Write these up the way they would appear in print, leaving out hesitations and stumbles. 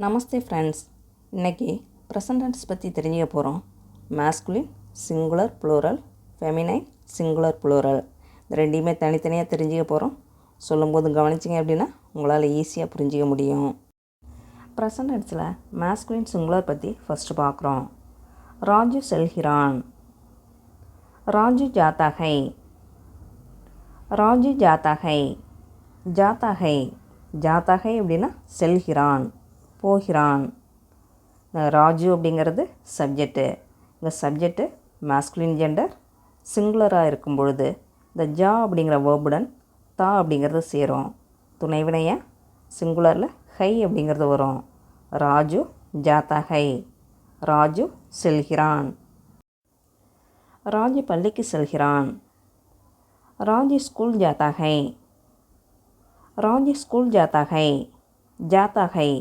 நமஸ்தே friends. இன்றைக்கி present tense பற்றி தெரிஞ்சுக்க போகிறோம். Masculine singular plural, feminine singular plural, இந்த ரெண்டையுமே தனித்தனியாக தெரிஞ்சுக்க போகிறோம். சொல்லும்போது கவனிச்சிங்க அப்படின்னா உங்களால் ஈஸியாக புரிஞ்சிக்க முடியும். ப்ரெசன்ட் டென்ஸில் மாஸ்குலின் சிங்குலர் பற்றி ஃபஸ்ட்டு பார்க்குறோம். ராஜு செல்கிறான். ராஜு ஜாத்தா ஹை. ராஜு ஜாத்தா ஹை. ஜாத்தா ஹை. ஜாத்தா ஹை அப்படின்னா செல்கிறான், போகிறான். இந்த ராஜு அப்படிங்கிறது சப்ஜெக்டு. இந்த சப்ஜெக்டு மாஸ்குலின் ஜெண்டர் சிங்குலராக இருக்கும் பொழுது இந்த ஜா அப்படிங்கிற வேர்புடன் தா அப்படிங்கிறது சேரும். துணைவினையாக சிங்குலரில் ஹை அப்படிங்கிறது வரும். ராஜு ஜாத்தா ஹை. ராஜு செல்கிறான். ராஜு பள்ளிக்கு செல்கிறான். ராஜு ஸ்கூல் ஜாத்தா ஹை. ராஜு ஸ்கூல் ஜாத்தா ஹை. ஜாத்தா ஹை.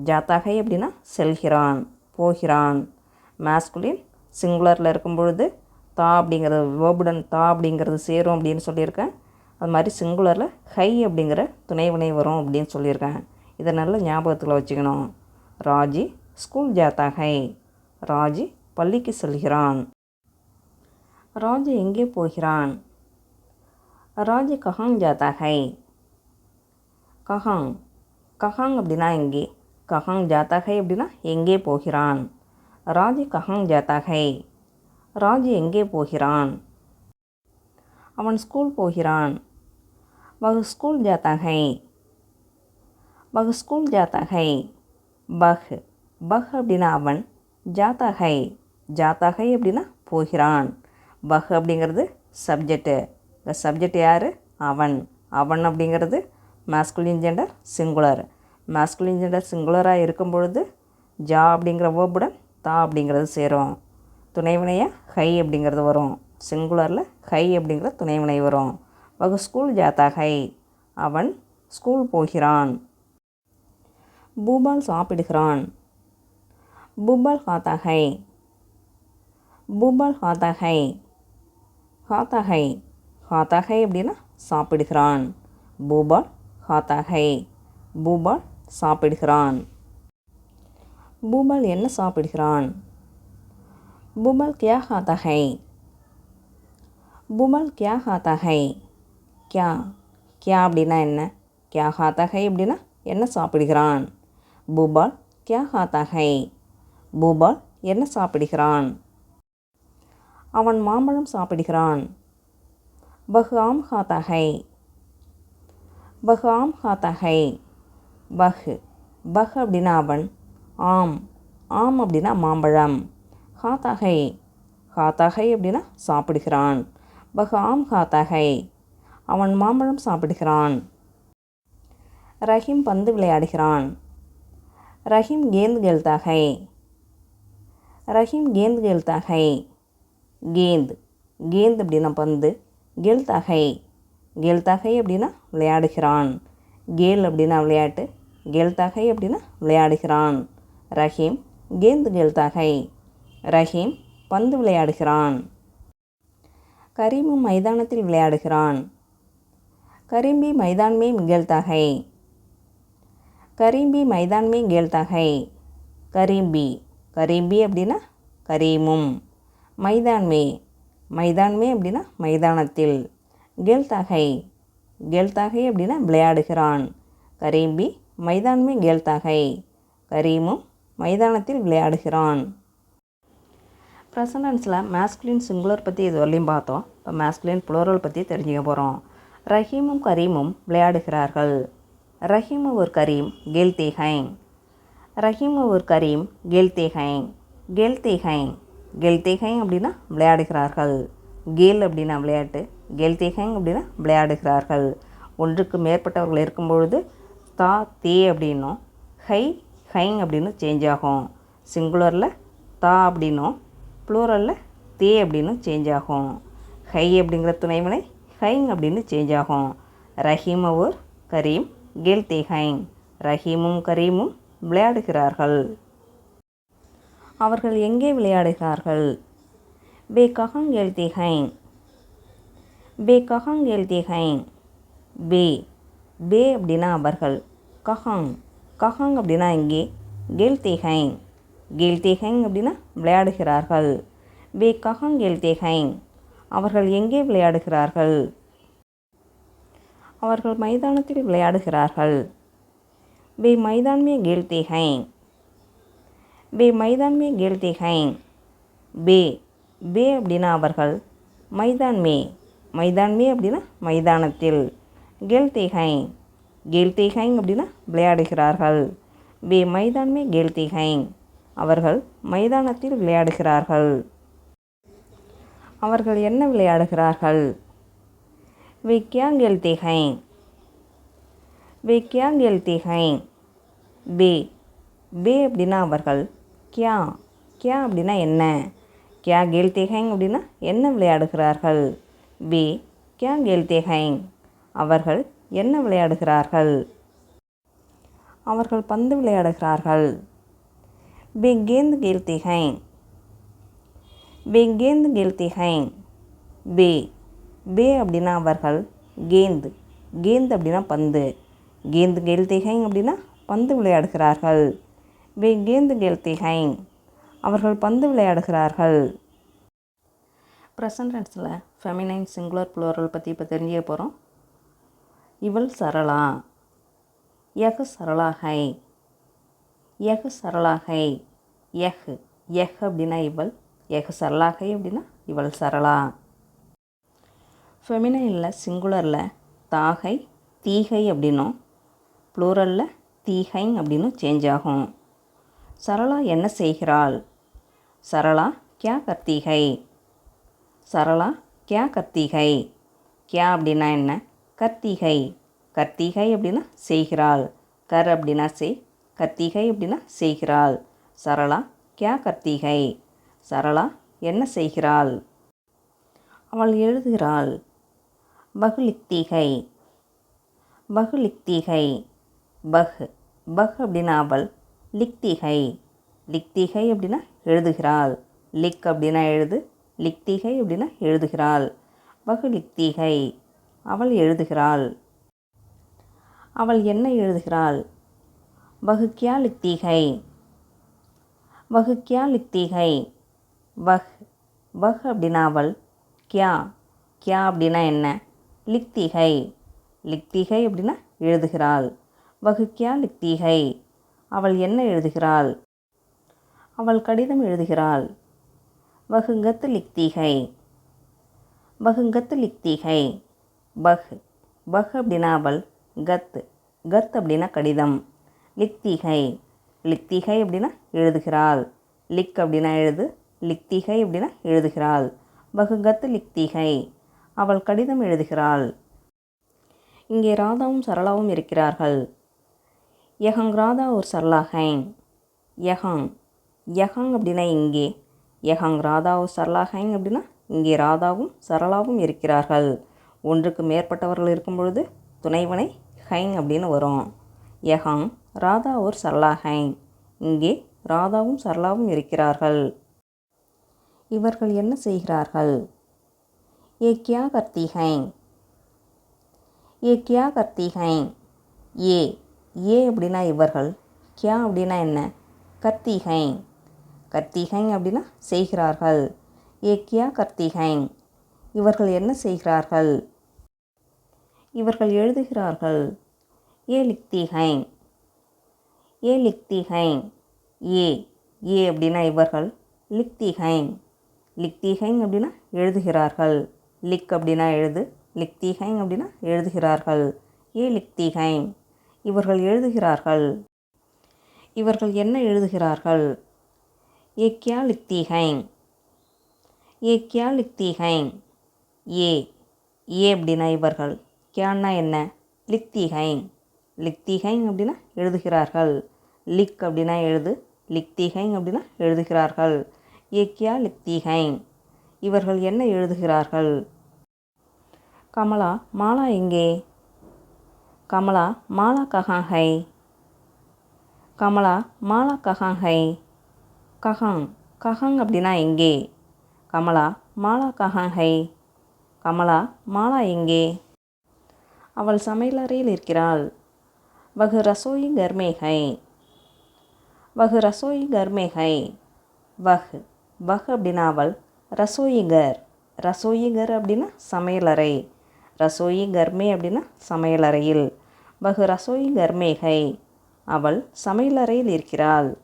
ஜாத்தா ஹை அப்படின்னா செல்கிறான், போகிறான். மாஸ்குலின் சிங்குலரில் இருக்கும் பொழுது தா அப்படிங்கிறது வேர்புடன் தா அப்படிங்கிறது சேரும் அப்படின்னு சொல்லியிருக்கேன். அது மாதிரி சிங்குலரில் ஹை அப்படிங்கிற துணைவினை வரும் அப்படின்னு சொல்லியிருக்கேன். இதை நல்ல ஞாபகத்தில் வச்சுக்கணும். ராஜி ஸ்கூல் ஜாத்தா ஹை. ராஜி பள்ளிக்கு செல்கிறான். ராஜு எங்கே போகிறான். ராஜு கஹாங் ஜாத்தா ஹை. கஹாங். கஹாங் அப்படின்னா எங்கே. கஹாங் ஜாத்தா ஹை அப்படின்னா எங்கே போகிறான். ராஜு கஹாங் ஜாத்தா ஹை. ராஜு எங்கே போகிறான். அவன் ஸ்கூல் போகிறான். வஹ் ஸ்கூல் ஜாத்தா ஹை. வஹ் ஸ்கூல் ஜாத்தா ஹை. பஹ். பஹ் அப்படின்னா அவன். ஜாத்தா ஹை. ஜாத்தா ஹை அப்படின்னா போகிறான். பஹ் அப்படிங்கிறது சப்ஜெக்டு. இந்த சப்ஜெக்ட் யார். அவன். அவன் அப்படிங்கிறது masculine gender singular. Masculine gender சிங்குலராக இருக்கும் பொழுது ஜா அப்படிங்கிற வேர்புடன் தா அப்படிங்கிறது சேரும். துணைவினையாக ஹை அப்படிங்கிறது வரும். சிங்குலரில் ஹை அப்படிங்கிற துணைவினை வரும். வகு ஸ்கூல் ஜாத்தா ஹை. அவன் ஸ்கூல் போகிறான். பூபால் சாப்பிடுகிறான். பூபால் ஹாத்தா ஹை. பூபால் ஹாத்தா ஹை. ஹாத்தா ஹை. ஹாத்தா ஹை அப்படின்னா சாப்பிடுகிறான். பூபால் ஹாத்தா ஹை. பூபால் சாப்பிடுகிறான். பூபால் என்ன சாப்பிடுகிறான். பூபால் கியா ஹாத்தா ஹை. பூபால் கியா ஹாத்தா ஹை. கியா. கியா அப்படின்னா என்ன. கியா ஹாத்தா ஹை அப்படின்னா என்ன சாப்பிடுகிறான். பூபால் கியா ஹாத்தா ஹை. பூபால் என்ன சாப்பிடுகிறான். அவன் மாம்பழம் சாப்பிடுகிறான். வஹ் ஆம் ஹாத்தா ஹை. வஹ் ஆம் ஹாத்தா ஹை. வஹ். வஹ் அப்படின்னா அவன். ஆம். ஆம் அப்படின்னா மாம்பழம். ஹாத்தா ஹை. ஹாத்தா ஹை அப்படின்னா சாப்பிடுகிறான். வஹ் ஆம் ஹாத்தா ஹை. அவன் மாம்பழம் சாப்பிடுகிறான். ரஹீம் பந்து விளையாடுகிறான். ரஹீம் கேந்த் கேல்தா ஹை. ரஹீம் கேந்த் கேல்தா ஹை. கேந்த். கேந்த் அப்படின்னா பந்து. கேல்தா ஹை. கேல்தா ஹை அப்படின்னா விளையாடுகிறான். கேல் அப்படின்னா விளையாட்டு. கேல்தா ஹை அப்படின்னா விளையாடுகிறான். ரஹீம் கேந்த் கேல்தா ஹை. ரஹீம் பந்து விளையாடுகிறான். கரீமும் மைதானத்தில் விளையாடுகிறான். கரீம் பி மைதான் மே கேல்தா ஹை. கரீம் பி மைதான் மே கேல்தா ஹை. கரீம் பி. கரீம் பி அப்படின்னா கரீமும். மைதான் மே. மைதான் மே அப்படின்னா மைதானத்தில். கேல்தா ஹை. கேல்தா ஹை அப்படின்னா விளையாடுகிறான். கரீம் பி மைதான் மே கேல்தா ஹை. கரீமும் மைதானத்தில் விளையாடுகிறான். ப்ரெசன்ட் டென்ஸில் மாஸ்குலின் சிங்குலர் பற்றி இது வரலையும் பார்த்தோம். இப்போ மாஸ்குலின் ப்ளூரல் பற்றி தெரிஞ்சுக்க போகிறோம். ரஹீமும் கரீமும் விளையாடுகிறார்கள். ரஹீம் ஒரு கரீம் கேல்தே ஹைங். ரஹீம் ஒரு கரீம் கேல்தே ஹைங். கேல்தே ஹைங். கேல்தே ஹைங் அப்படின்னா விளையாடுகிறார்கள். கேல் அப்படின்னா விளையாட்டு. கேல்தே ஹைங் அப்படின்னா விளையாடுகிறார்கள். ஒன்றுக்கு மேற்பட்டவர்கள் இருக்கும்பொழுது தா தே அப்படின்னும் ஹை ஹைங் அப்படின்னு சேஞ்ச் ஆகும். சிங்குலரில் தா அப்படின்னும் ப்ளூரலில் தே அப்படின்னு சேஞ்ச் ஆகும். ஹை அப்படிங்கிற துணைவினை ஹைங் அப்படின்னு சேஞ்ச் ஆகும். ரஹீம் ஒரு கரீம் கேல்தே ஹைங். ரஹீமும் கரீமும் விளையாடுகிறார்கள். அவர்கள் எங்கே விளையாடுகிறார்கள். வே கஹாங் கேல்தே ஹைங். வே கஹாங் கேல்தே ஹைங். வே. வே அப்படின்னா அவர்கள். கஹாங். கஹாங் அப்படின்னா இங்கே. கேல்தேஹைங். கேல்தேஹைங் அப்படின்னா விளையாடுகிறார்கள். வே கஹாங் கேல்தேஹைங். அவர்கள் எங்கே விளையாடுகிறார்கள்? அவர்கள் மைதானத்தில் விளையாடுகிறார்கள். வே மைதான் மே கேல்தேஹைங். வே மைதான் மே கேல்தேஹைங். பே பே அப்படின்னா அவர்கள். மைதான் மே மைதான் மே அப்படின்னா மைதானத்தில். கேல்தேஹைங். கேல்தேஹைங் அப்படின்னா விளையாடுகிறார்கள். வே மைதான் மே கேல்தேஹைங். அவர்கள் மைதானத்தில் விளையாடுகிறார்கள். அவர்கள் என்ன விளையாடுகிறார்கள்? வே கியா கேல்தேஹைங். வே கியா கேல்தேஹைங். பே பே அப்படின்னா அவர்கள். கியா கியா அப்படின்னா என்ன? கியா கேல்தேஹைங் அப்படின்னா என்ன விளையாடுகிறார்கள்? வே கியா கேல்தேஹைங். அவர்கள் என்ன விளையாடுகிறார்கள்? அவர்கள் பந்து விளையாடுகிறார்கள். வே கேந்த் கேல்தேஹைங். வே கேந்த் கேல்தேஹைங். பே பே அப்படின்னா அவர்கள். கேந்த் கேந்த் அப்படின்னா பந்து. கேந்த் கேல்தேஹைங் அப்படின்னா பந்து விளையாடுகிறார்கள். வே கேந்த் கேல்தேஹைங். அவர்கள் பந்து விளையாடுகிறார்கள். ப்ரெசன்ட் டென்ஸில் ஃபெமினைன் சிங்குலர் ப்ளூரல் பற்றி இப்போ தெரிஞ்சுக்க போகிறோம். இவள் சரளா. யஹ் சரளா ஹை. யஹ் சரளா ஹை. யஹ் யஹ் அப்படின்னா இவள். யஹ் சரளா ஹை அப்படின்னா இவள் சரளா. ஃபெமினைனில் சிங்குலரில் தாகை தீகை அப்படின்னும் ப்ளூரலில் தீகைங் அப்படின்னும் சேஞ்ச் ஆகும். சரளா என்ன செய்கிறாள்? சரளா கியா கர்த்தி ஹை. சரளா கியா கர்த்தி ஹை. கியா அப்படின்னா என்ன? கர்த்திகை. கர்த்திகை அப்படின்னா செய்கிறாள். கர் அப்படின்னா செய். கர்த்திகை அப்படின்னா செய்கிறாள். சரளா கியா கர்த்திகை. சரளா என்ன செய்கிறாள்? அவள் எழுதுகிறாள். பஹ் லிக்தி ஹை. பஹ் லிக்தி ஹை. பஹ் பஹ் அப்படின்னா அவள். லிக்தி ஹை. லிக்தி ஹை அப்படின்னா எழுதுகிறாள். லிக் அப்படின்னா எழுது. லிக்தி ஹை அப்படின்னா எழுதுகிறாள். பஹ் லிக்தி ஹை. அவள் எழுதுகிறாள். அவள் என்ன எழுதுகிறாள்? வஹ் கியா லிக்தி ஹை. வஹ் கியா லிக்தி ஹை. வஹ் வஹ் அப்படின்னா அவள். கியா கியா அப்படின்னா என்ன? லிக்தி ஹை. லிக்தி ஹை அப்படின்னா எழுதுகிறாள். வஹ் கியா லிக்தி ஹை. அவள் என்ன எழுதுகிறாள்? அவள் கடிதம் எழுதுகிறாள். வஹ் கத் லிக்தி ஹை. வஹ் கத் லிக்தி ஹை. பஹ் பஹ் அப்படின்னா அவள். கத் கத் அப்படின்னா கடிதம். லிக்தி ஹை. லிக்தி ஹை அப்படின்னா எழுதுகிறாள். லிக் அப்படின்னா எழுது. லிக்தி ஹை அப்படின்னா எழுதுகிறாள். வஹ் கத் லிக்தி ஹை. அவள் கடிதம் எழுதுகிறாள். இங்கே ராதாவும் சரளாவும் இருக்கிறார்கள். யஹங் ராதா ஒரு சரளா ஹைங். யஹங் யஹங் அப்படின்னா இங்கே. யஹங் ராதா ஒரு சரளா ஹைங் அப்படின்னா இங்கே ராதாவும் சரளாவும் இருக்கிறார்கள். ஒன்றுக்கு மேற்பட்டவர்கள் இருக்கும் பொழுது துணைவனை ஹைங் அப்படின்னு வரும். யஹங் ராதா ஒரு சரளா ஹைங். இங்கே ராதாவும் சரளாவும் இருக்கிறார்கள். இவர்கள் என்ன செய்கிறார்கள்? ஏ கியா கர்த்தி ஹைங். ஏ கியா கர்த்தி ஹைங். ஏ ஏ அப்படின்னா இவர்கள். கியா அப்படின்னா என்ன? கர்த்தி ஹைங். கர்த்தி ஹைங் அப்படின்னா செய்கிறார்கள். ஏ கியா கர்த்தி ஹைங். இவர்கள் என்ன செய்கிறார்கள்? இவர்கள் எழுதுகிறார்கள். ஏ லிக்தி ஹைங். ஏ லிக்தி ஹைங். ஏ ஏ அப்படின்னா இவர்கள். லிக்தி ஹைங். லிக்தி ஹைங் அப்படின்னா எழுதுகிறார்கள். லிக் அப்படின்னா எழுது. லிக்தி ஹைங் அப்படின்னா எழுதுகிறார்கள். ஏ லிக்தி ஹைங். இவர்கள் எழுதுகிறார்கள். இவர்கள் என்ன எழுதுகிறார்கள்? ஏ கியா லிக்தி ஹைங். ஏ கியா லிக்தி ஹைங். ஏ ஏ அப்படின்னா இவர்கள். கியான்னா என்ன? லிக்தி ஹைங். லிக்தி ஹைங் அப்படின்னா எழுதுகிறார்கள். லிக் அப்படின்னா எழுது. லிக்தி ஹைங் அப்படின்னா எழுதுகிறார்கள். ஏ கியா லிக்தி ஹைங். இவர்கள் என்ன எழுதுகிறார்கள்? கமலா மாலா எங்கே? கமலா மாலா கஹாங் ஹை. கமலா மாலா கஹாங் ஹை. கஹாங் கஹாங் அப்படின்னா எங்கே? கமலா மாலா கஹாங் ஹை. கமலா மாலா எங்கே? அவள் சமையலறையில் இருக்கிறாள். வஹ் ரசோயி கர் மே ஹை. வஹ் ரசோயி கர்மே ஹை. வஹ் வஹ் அப்படின்னா அவள். ரசோயிகர் ரசோயிகர் அப்படின்னா சமையலறை. ரசோயி கர்மே அப்படின்னா சமையலறையில். வஹ் ரசோயி கர்மே ஹை. அவள் சமையலறையில் இருக்கிறாள்.